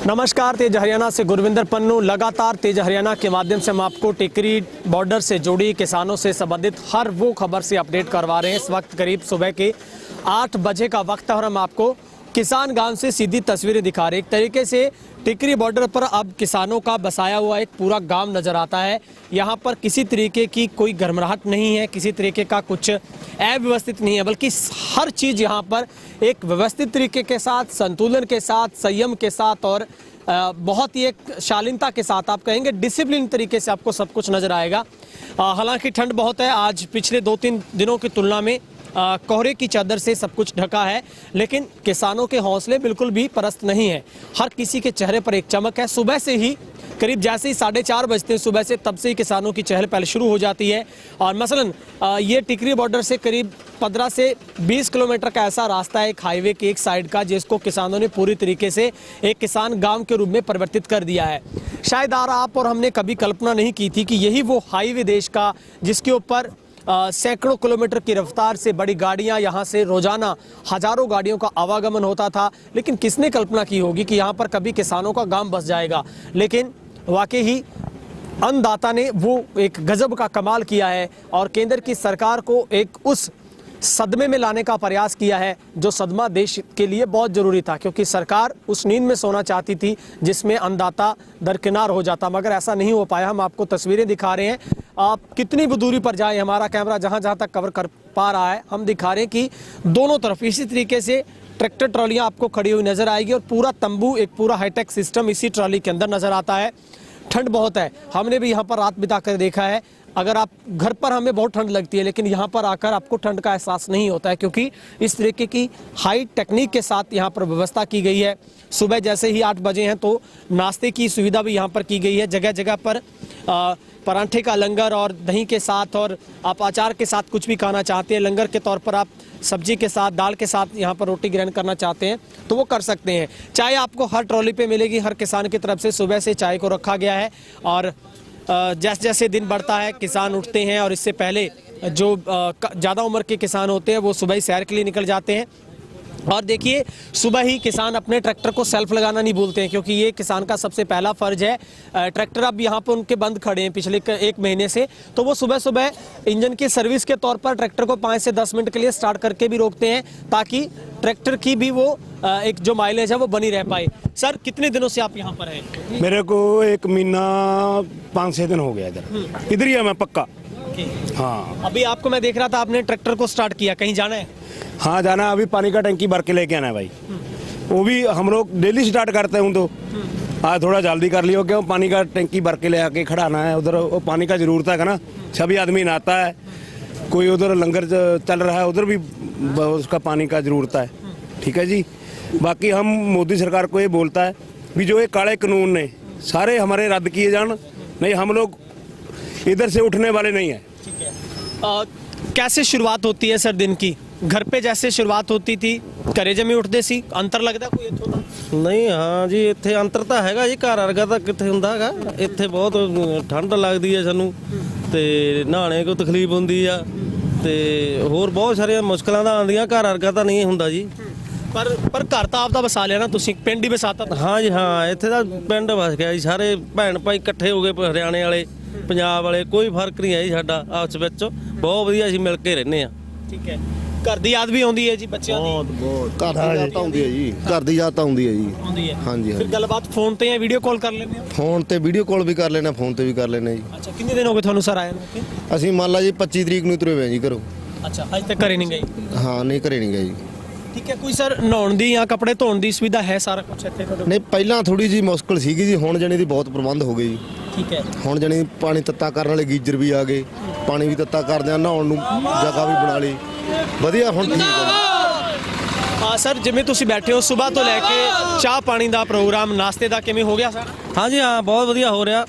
नमस्कार, तेज हरियाणा से गुरविंदर पन्नू। लगातार तेज हरियाणा के माध्यम से हम आपको टिकरी बॉर्डर से जुड़ी किसानों से संबंधित हर वो खबर से अपडेट करवा रहे हैं। इस वक्त करीब सुबह के 8 बजे का वक्त है और हम आपको किसान गांव से सीधी तस्वीरें दिखा रहे हैं। एक तरीके से टिकरी बॉर्डर पर अब किसानों का बसाया हुआ एक पूरा गांव नजर आता है। यहाँ पर किसी तरीके की कोई गर्मराहट नहीं है, किसी तरीके का कुछ अव्यवस्थित नहीं है, बल्कि हर चीज़ यहाँ पर एक व्यवस्थित तरीके के साथ, संतुलन के साथ, संयम के साथ और बहुत ही एक शालीनता के साथ, आप कहेंगे डिसिप्लिन तरीके से आपको सब कुछ नजर आएगा। हालांकि ठंड बहुत है, आज पिछले 2-3 दिनों की तुलना में कोहरे की चादर से सब कुछ ढका है, लेकिन किसानों के हौसले बिल्कुल भी पस्त नहीं है। हर किसी के चेहरे पर एक चमक है। सुबह से ही करीब जैसे ही 4:30 बजते हैं सुबह से, तब से ही किसानों की चहल पहल शुरू हो जाती है। और मसलन ये टिकरी बॉर्डर से करीब 15 से 20 किलोमीटर का ऐसा रास्ता है एक हाईवे के एक साइड का, जिसको किसानों ने पूरी तरीके से एक किसान गांव के रूप में परिवर्तित कर दिया है। शायद आप और हमने कभी कल्पना नहीं की थी कि यही वो हाईवे देश का, जिसके ऊपर सैकड़ों किलोमीटर की रफ्तार से बड़ी गाड़ियां यहाँ से रोजाना हजारों गाड़ियों का आवागमन होता था। लेकिन किसने कल्पना की होगी कि यहाँ पर कभी किसानों का गांव बस जाएगा। लेकिन वाकई ही अन्नदाता ने वो एक गजब का कमाल किया है और केंद्र की सरकार को एक उस सदमे में लाने का प्रयास किया है जो सदमा देश के लिए बहुत ज़रूरी था, क्योंकि सरकार उस नींद में सोना चाहती थी जिसमें अन्नदाता दरकिनार हो जाता, मगर ऐसा नहीं हो पाया। हम आपको तस्वीरें दिखा रहे हैं, आप कितनी भी दूरी पर जाए, हमारा कैमरा जहां जहां तक कवर कर पा रहा है, हम दिखा रहे हैं कि दोनों तरफ इसी तरीके से ट्रैक्टर ट्रॉलियाँ आपको खड़ी हुई नज़र आएगी और पूरा तंबू, एक पूरा हाईटेक सिस्टम इसी ट्रॉली के अंदर नज़र आता है। ठंड बहुत है, हमने भी यहाँ पर रात बिता कर देखा है। अगर आप घर पर, हमें बहुत ठंड लगती है, लेकिन यहाँ पर आकर आपको ठंड का एहसास नहीं होता है, क्योंकि इस तरीके की हाई टेक्निक के साथ यहाँ पर व्यवस्था की गई है। सुबह जैसे ही 8 बजे हैं तो नाश्ते की सुविधा भी यहाँ पर की गई है। जगह जगह पर परांठे का लंगर और दही के साथ, और आप अचार के साथ कुछ भी खाना चाहते हैं, लंगर के तौर पर आप सब्जी के साथ, दाल के साथ यहाँ पर रोटी ग्रहण करना चाहते हैं तो वो कर सकते हैं। चाय आपको हर ट्रॉली पे मिलेगी, हर किसान की तरफ से सुबह से चाय को रखा गया है। और जैसे जैसे दिन बढ़ता है, किसान उठते हैं और इससे पहले जो ज़्यादा उम्र के किसान होते हैं वो सुबह ही सैर के लिए निकल जाते हैं। और देखिए, सुबह ही किसान अपने ट्रैक्टर को सेल्फ लगाना नहीं भूलते हैं, क्योंकि ये किसान का सबसे पहला फर्ज है। ट्रैक्टर अब यहाँ पर उनके बंद खड़े हैं पिछले 1 महीने से, तो वो सुबह सुबह इंजन की सर्विस के तौर पर ट्रैक्टर को 5 से 10 मिनट के लिए स्टार्ट करके भी रोकते हैं, ताकि ट्रैक्टर की भी वो एक जो माइलेज है वो बनी रह पाए। सर, कितने दिनों से आप यहाँ पर हैं? मेरे को 1 महीना 5-6 दिन हो गया इधर ही है मैं पक्का। हाँ, अभी आपको मैं देख रहा था, आपने ट्रैक्टर को स्टार्ट किया, कहीं जाना है? हाँ जाना है, अभी पानी का टंकी भर के लेके आना है भाई। वो भी हम लोग डेली स्टार्ट करते हैं, तो आज थोड़ा जल्दी कर लियो, क्यों पानी का टंकी भर के ले आके खड़ाना है। उधर वो पानी का जरूरत है ना, सभी आदमी नहाता है, कोई उधर लंगर चल रहा है, उधर भी उसका पानी का जरूरत है। ठीक है जी। बाकी हम मोदी सरकार को ये बोलता है भी जो ये काले कानून ने सारे हमारे रद्द किए जान, नहीं हम लोग इधर से उठने वाले नहीं है। ठीक है। कैसे शुरुआत होती है सर दिन की? घर पे जैसे शुरुआत होती थी, करेजे में उठते सी, अंतर लगता कोई इत्थों? नहीं, हाँ जी, ਇੱਥੇ ਅੰਤਰ ਤਾਂ ਹੈਗਾ ਜੀ, ਘਰ ਵਰਗਾ ਤਾਂ ਕਿੱਥੇ ਹੁੰਦਾ ਹੈਗਾ। ਇੱਥੇ ਬਹੁਤ ਠੰਡ ਲੱਗਦੀ ਹੈ ਸਾਨੂੰ, ਤੇ ਨਹਾਣੇ ਕੋ ਤਕਲੀਫ ਹੁੰਦੀ ਆ, ਤੇ ਹੋਰ ਬਹੁਤ ਸਾਰੀਆਂ ਮੁਸ਼ਕਲਾਂ ਤਾਂ ਆਉਂਦੀਆਂ, ਘਰ ਵਰਗਾ ਤਾਂ ਨਹੀਂ ਹੁੰਦਾ ਜੀ। ਪਰ ਘਰ ਤਾਂ ਆਪਦਾ ਵਸਾ ਲਿਆ ਨਾ ਤੁਸੀਂ, ਪਿੰਡ ਹੀ ਵਸਾਤਾ? ਹਾਂ ਜੀ, ਹਾਂ, ਇੱਥੇ ਤਾਂ ਪਿੰਡ ਵਸ ਗਿਆ ਜੀ, ਸਾਰੇ ਭੈਣ ਭਾਈ ਇਕੱਠੇ ਹੋ ਗਏ, ਹਰਿਆਣੇ ਵਾਲੇ, ਪੰਜਾਬ ਵਾਲੇ, ਕੋਈ ਫਰਕ ਨਹੀਂ ਹੈ ਜੀ ਸਾਡਾ ਆਪਸ ਵਿੱਚ, ਬਹੁਤ ਵਧੀਆ ਅਸੀਂ ਮਿਲ ਕੇ ਰਹਿੰਦੇ ਆ। ਠੀਕ ਹੈ। घर की याद भी आती है जी बच्चों की? बहुत घर की याद आती है जी, घर की याद आती है जी। हाँ जी। फिर गलबात फोन ते या वीडियो कॉल कर लेने? फोन ते वीडियो कॉल भी कर लेना, फोन ते भी कर लेना जी। अच्छा, कितने दिन हो गए थानू सर आए नु? ਅਸੀਂ ਮੰਨ ਲਾ ਜੀ 25 ਤਰੀਕ ਨੂੰ ਤੁਰੇ ਹੋਏ ਜੀ ਘਰੋਂ। अच्छा, अज तक घरे नहीं गई? हाँ, नहीं घरे नहीं गए जी। ठीक है। कोई सर नहाउण दी या कपड़े धोण दी सुविधा है सारा कुछ ਇੱਥੇ ਤੁਹਾਡੇ? नहीं, ਪਹਿਲਾਂ ਥੋੜੀ ਜੀ ਮੁਸ਼ਕਲ ਸੀਗੀ ਜੀ, ਹੁਣ ਜਣੀ ਦੀ ਬਹੁਤ ਪ੍ਰਬੰਧ ਹੋ ਗਏ ਜੀ। ठीक है। ਹੁਣ ਜਣੀ ਪਾਣੀ ਤੱਤਾ ਕਰਨ ਵਾਲੇ ਗੀਜ਼ਰ ਵੀ ਆ ਗਏ, ਪਾਣੀ ਵੀ ਤੱਤਾ ਕਰਦੇ ਆ, ਨਹਾਉਣ ਨੂੰ ਜਗ੍ਹਾ ਵੀ ਬਣਾ ਲਈ, ਵਧੀਆ ਹੁਣ ਠੀਕ ਹੈ। सर, जिमें तुसी बैठे हो, सुबह तो लैके चाह पानी का प्रोग्राम, नाश्ते का किमें हो गया सर? हाँ जी, हाँ, बहुत ਵਧੀਆ ਹੋ ਰਿਹਾ,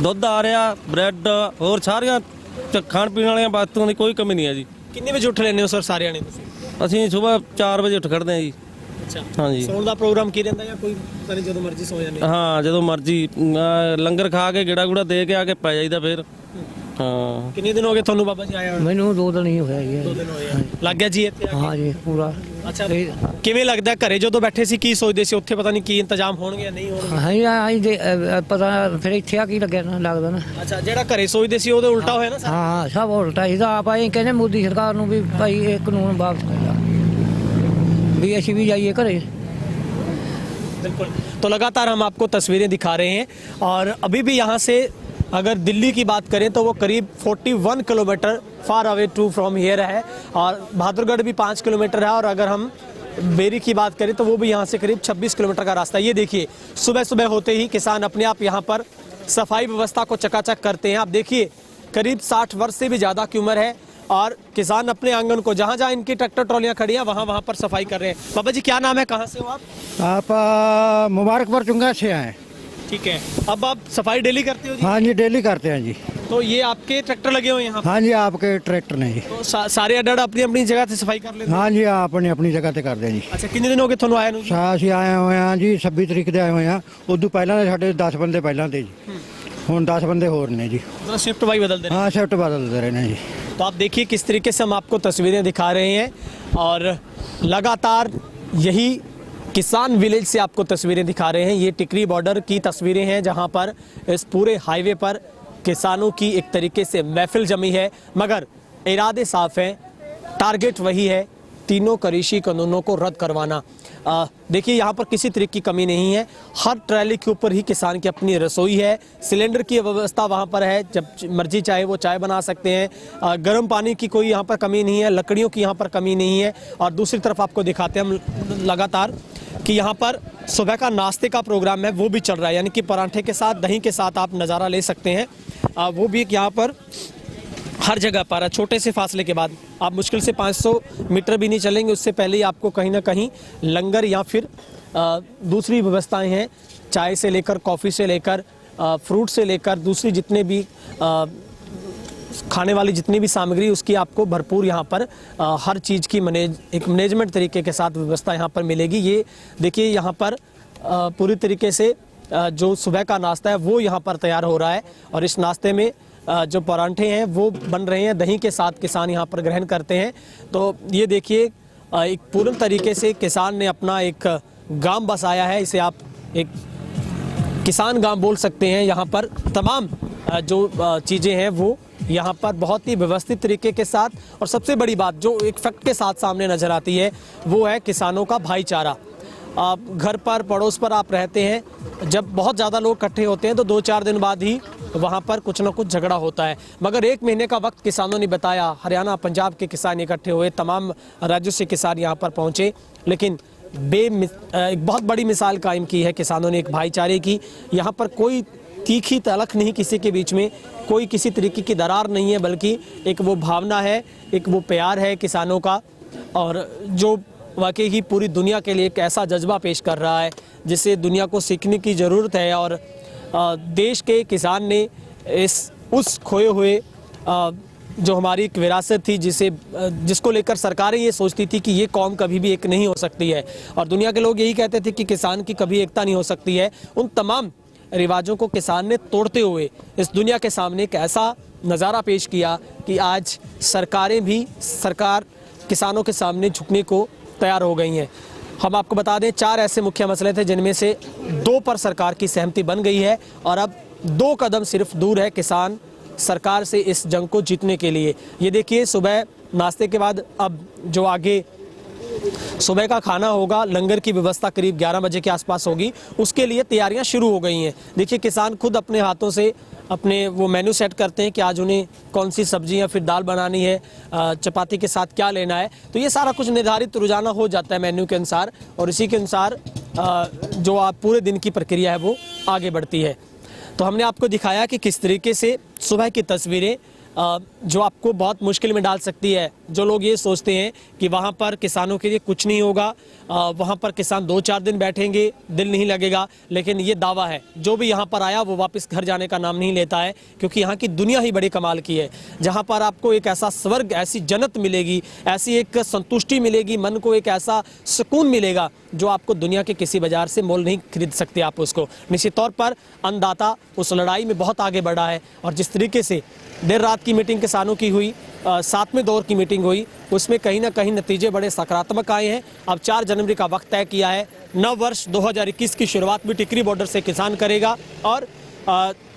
ਦੁੱਧ ਆ ਰਿਹਾ, ਬ੍ਰੈਡ, ਹੋਰ ਸਾਰੀਆਂ ਖਾਣ ਪੀਣ ਵਾਲੀਆਂ ਵਸਤੂਆਂ ਦੀ ਕੋਈ ਕਮੀ ਨਹੀਂ ਹੈ ਜੀ। किन्ने बजे उठ लेने हो सर सारे ने? ਅਸੀਂ ਸਵੇਰ 4 ਵਜੇ ਉੱਠ ਖੜਦੇ ਹਾਂ ਜੀ। अच्छा, हाँ जी। ਸੌਣ ਦਾ ਪ੍ਰੋਗਰਾਮ ਕੀ ਰਹਿੰਦਾ ਜਾਂ ਕੋਈ ਪਤਾ ਨਹੀਂ, ਜਦੋਂ ਮਰਜ਼ੀ ਸੌ ਜਾਂਦੇ? ਹਾਂ, ਜਦੋਂ ਮਰਜ਼ੀ ਲੰਗਰ ਖਾ ਕੇ ਗੇੜਾ ਗੂੜਾ ਦੇ ਕੇ ਆ ਕੇ ਪੈ ਜਾਈਦਾ ਫਿਰ। कितने दिन हो गए थानू बाबा जी आया? मैनू 2 दिन ही होया जी। 2 दिन होए। लग गया जी इत्थे? हाँ जी, पूरा ਅੱਛਾ ਕਿਵੇਂ ਲੱਗਦਾ ਘਰੇ ਜਦੋਂ ਬੈਠੇ ਸੀ ਕੀ ਸੋਚਦੇ ਸੀ ਉੱਥੇ ਪਤਾ ਨਹੀਂ ਕੀ ਇੰਤਜ਼ਾਮ ਹੋਣਗੇ ਜਾਂ ਨਹੀਂ ਹੋਣਗੇ ਹਾਂ ਪਤਾ ਫਿਰ ਇੱਥੇ ਆ ਕੀ ਲੱਗਿਆ ਨਾ ਲੱਗਦਾ ਨਾ। ਅੱਛਾ ਜਿਹੜਾ ਘਰੇ ਸੋਚਦੇ ਸੀ ਉਹਦੇ ਉਲਟਾ ਹੋਇਆ ਨਾ ਸਾਰਾ? ਹਾਂ ਸਭ ਉਲਟਾ ਹੀ ਤਾਂ ਆਪ ਆਏ ਕਹਿੰਦੇ ਮੋਦੀ ਸਰਕਾਰ ਨੂੰ ਵੀ ਭਾਈ ਇਹ ਕਾਨੂੰਨ ਵਾਪਸ ਕਰ ਲਾ ਵੀ ਅਸੀਂ भी जाइए घरे। बिल्कुल। तो लगातार हम आपको तस्वीरें दिखा रहे हैं और अभी भी यहाँ से अगर दिल्ली की बात करें तो वो करीब 41 kilometre far away to from here है और बहादुरगढ़ भी 5 किलोमीटर है और अगर हम बेरी की बात करें तो वो भी यहाँ से करीब 26 किलोमीटर का रास्ता है। ये देखिए सुबह सुबह होते ही किसान अपने आप यहाँ पर सफाई व्यवस्था को चकाचक करते हैं। आप देखिए करीब 60 वर्ष से भी ज़्यादा की उम्र है और किसान अपने आंगन को जहाँ जहाँ इनकी ट्रैक्टर ट्रॉलियाँ खड़ी हैं वहाँ पर सफाई कर रहे हैं। बाबा जी क्या नाम है, कहाँ से हो आप? आप मुबारकपुर चुंगा से आए। ठीक है, अब आप सफाई डेली करते हो जी? हाँ जी डेली करते हैं जी। तो ये आपके ट्रैक्टर लगे हुए हैं यहाँ पर? हाँ जी आपके ट्रैक्टर ने जी। तो सारे अड्डा अपनी अपनी जगह से सफाई कर लेते हैं? हाँ जी अपनी अपनी जगह से करते हैं जी। अच्छा कितने दिन हो गए ਤੁਹਾਨੂੰ ਆਇਆ ਨੂੰ? ਅਸੀਂ ਆਏ ਹੋਏ ਹਾਂ ਜੀ 26 ਤਰੀਕ ਦੇ ਆਏ ਹੋਏ ਹਾਂ। ਉਦੋਂ ਪਹਿਲਾਂ ਦੇ ਸਾਡੇ 10 ਬੰਦੇ ਪਹਿਲਾਂ ਤੇ ਜੀ, ਹੁਣ 10 ਬੰਦੇ ਹੋਰ ਨੇ ਜੀ। तो शिफ्ट भाई बदल दे रहे हैं। हाँ शिफ्ट बदलते रहे हैं जी। तो आप देखिए किस तरीके से हम आपको तस्वीरें दिखा रहे हैं और लगातार यही किसान विलेज से आपको तस्वीरें दिखा रहे हैं। ये टिकरी बॉर्डर की तस्वीरें हैं जहां पर इस पूरे हाईवे पर किसानों की एक तरीके से महफिल जमी है, मगर इरादे साफ हैं, टारगेट वही है, तीनों कृषि कानूनों को रद्द करवाना। देखिए यहाँ पर किसी तरीके की कमी नहीं है, हर ट्रैली के ऊपर ही किसान की अपनी रसोई है, सिलेंडर की व्यवस्था वहाँ पर है, जब मर्जी चाहे वो चाय बना सकते हैं, गर्म पानी की कोई यहाँ पर कमी नहीं है, लकड़ियों की यहाँ पर कमी नहीं है। और दूसरी तरफ आपको दिखाते हैं हम लगातार कि यहाँ पर सुबह का नाश्ते का प्रोग्राम है वो भी चल रहा है, यानी कि पराठे के साथ दही के साथ आप नज़ारा ले सकते हैं। वो भी यहाँ पर हर जगह पर छोटे से फासले के बाद आप मुश्किल से 500 मीटर भी नहीं चलेंगे उससे पहले ही आपको कहीं ना कहीं लंगर या फिर दूसरी व्यवस्थाएं हैं, चाय से लेकर कॉफ़ी से लेकर फ्रूट से लेकर दूसरी जितने भी खाने वाली जितनी भी सामग्री उसकी आपको भरपूर यहाँ पर हर चीज़ की एक मैनेजमेंट तरीके के साथ व्यवस्था यहाँ पर मिलेगी। ये देखिए यहाँ पर पूरी तरीके से जो सुबह का नाश्ता है वो यहाँ पर तैयार हो रहा है और इस नाश्ते में जो परांठे हैं वो बन रहे हैं, दही के साथ किसान यहाँ पर ग्रहण करते हैं। तो ये देखिए एक पूर्ण तरीके से किसान ने अपना एक गांव बसाया है, इसे आप एक किसान गांव बोल सकते हैं। यहाँ पर तमाम जो चीज़ें हैं वो यहाँ पर बहुत ही व्यवस्थित तरीके के साथ, और सबसे बड़ी बात जो एक फैक्ट के साथ सामने नज़र आती है वो है किसानों का भाईचारा। आप घर पर पड़ोस पर आप रहते हैं, जब बहुत ज़्यादा लोग इकट्ठे होते हैं तो 2-4 दिन बाद ही वहाँ पर कुछ ना कुछ झगड़ा होता है, मगर 1 महीने का वक्त किसानों ने बताया। हरियाणा पंजाब के किसान इकट्ठे हुए, तमाम राज्यों से किसान यहाँ पर पहुँचे, लेकिन एक बहुत बड़ी मिसाल कायम की है किसानों ने एक भाईचारे की। यहाँ पर कोई तीखी तलख नहीं किसी के बीच में, कोई किसी तरीके की दरार नहीं है, बल्कि एक वो भावना है, एक वो प्यार है किसानों का, और जो वाकई ही पूरी दुनिया के लिए एक ऐसा जज्बा पेश कर रहा है जिसे दुनिया को सीखने की ज़रूरत है। और देश के किसान ने उस खोए हुए जो हमारी एक विरासत थी जिसको लेकर सरकारें ये सोचती थी कि ये कौम कभी भी एक नहीं हो सकती है, और दुनिया के लोग यही कहते थे कि किसान की कभी एकता नहीं हो सकती है, उन तमाम रिवाजों को किसान ने तोड़ते हुए इस दुनिया के सामने एक ऐसा नज़ारा पेश किया कि आज सरकार किसानों के सामने झुकने को तैयार हो गई हैं। हम आपको बता दें 4 ऐसे मुख्य मसले थे जिनमें से 2 पर सरकार की सहमति बन गई है, और अब 2 कदम सिर्फ दूर है किसान सरकार से इस जंग को जीतने के लिए। ये देखिए सुबह नाश्ते के बाद अब जो आगे सुबह का खाना होगा, लंगर की व्यवस्था करीब 11 बजे के आसपास होगी, उसके लिए तैयारियां शुरू हो गई हैं। देखिए किसान खुद अपने हाथों से अपने वो मेन्यू सेट करते हैं कि आज उन्हें कौन सी सब्जी या फिर दाल बनानी है, चपाती के साथ क्या लेना है, तो ये सारा कुछ निर्धारित रोजाना हो जाता है मेन्यू के अनुसार, और इसी के अनुसार जो आप पूरे दिन की प्रक्रिया है वो आगे बढ़ती है। तो हमने आपको दिखाया कि किस तरीके से सुबह की तस्वीरें जो आपको बहुत मुश्किल में डाल सकती है। जो लोग ये सोचते हैं कि वहाँ पर किसानों के लिए कुछ नहीं होगा, वहाँ पर किसान 2-4 दिन बैठेंगे, दिल नहीं लगेगा, लेकिन ये दावा है जो भी यहाँ पर आया वो वापस घर जाने का नाम नहीं लेता है, क्योंकि यहाँ की दुनिया ही बड़ी कमाल की है, जहाँ पर आपको एक ऐसा स्वर्ग, ऐसी जन्नत मिलेगी, ऐसी एक संतुष्टि मिलेगी, मन को एक ऐसा सुकून मिलेगा जो आपको दुनिया के किसी बाजार से मोल नहीं खरीद सकते आप उसको। निश्चित तौर पर अन्नदाता उस लड़ाई में बहुत आगे बढ़ा है, और जिस तरीके से देर रात की मीटिंग किसानों की हुई, 7वें दौर की मीटिंग मीटिंग हुई उसमें कहीं ना कहीं नतीजे बड़े सकारात्मक आए हैं। अब 4 जनवरी का वक्त तय किया है। नव वर्ष 2021 की शुरुआत भी टिकरी बॉर्डर से किसान करेगा और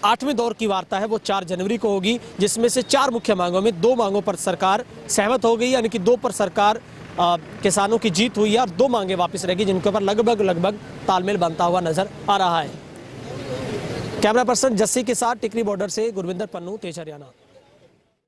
8वें दौर की वार्ता है वो 4 जनवरी को होगी, जिसमें से 4 मुख्य मांगों में 2 मांगों पर सरकार सहमत हो गई, यानी कि 2 पर सरकार किसानों की जीत हुई है और 2 मांगे वापस रहेगी, जिनके ऊपर लगभग तालमेल बनता हुआ नजर आ रहा है। कैमरा पर्सन जस्सी के साथ टिकरी बॉर्डर से गुरविंदर पन्नू, तेज हरियाणा।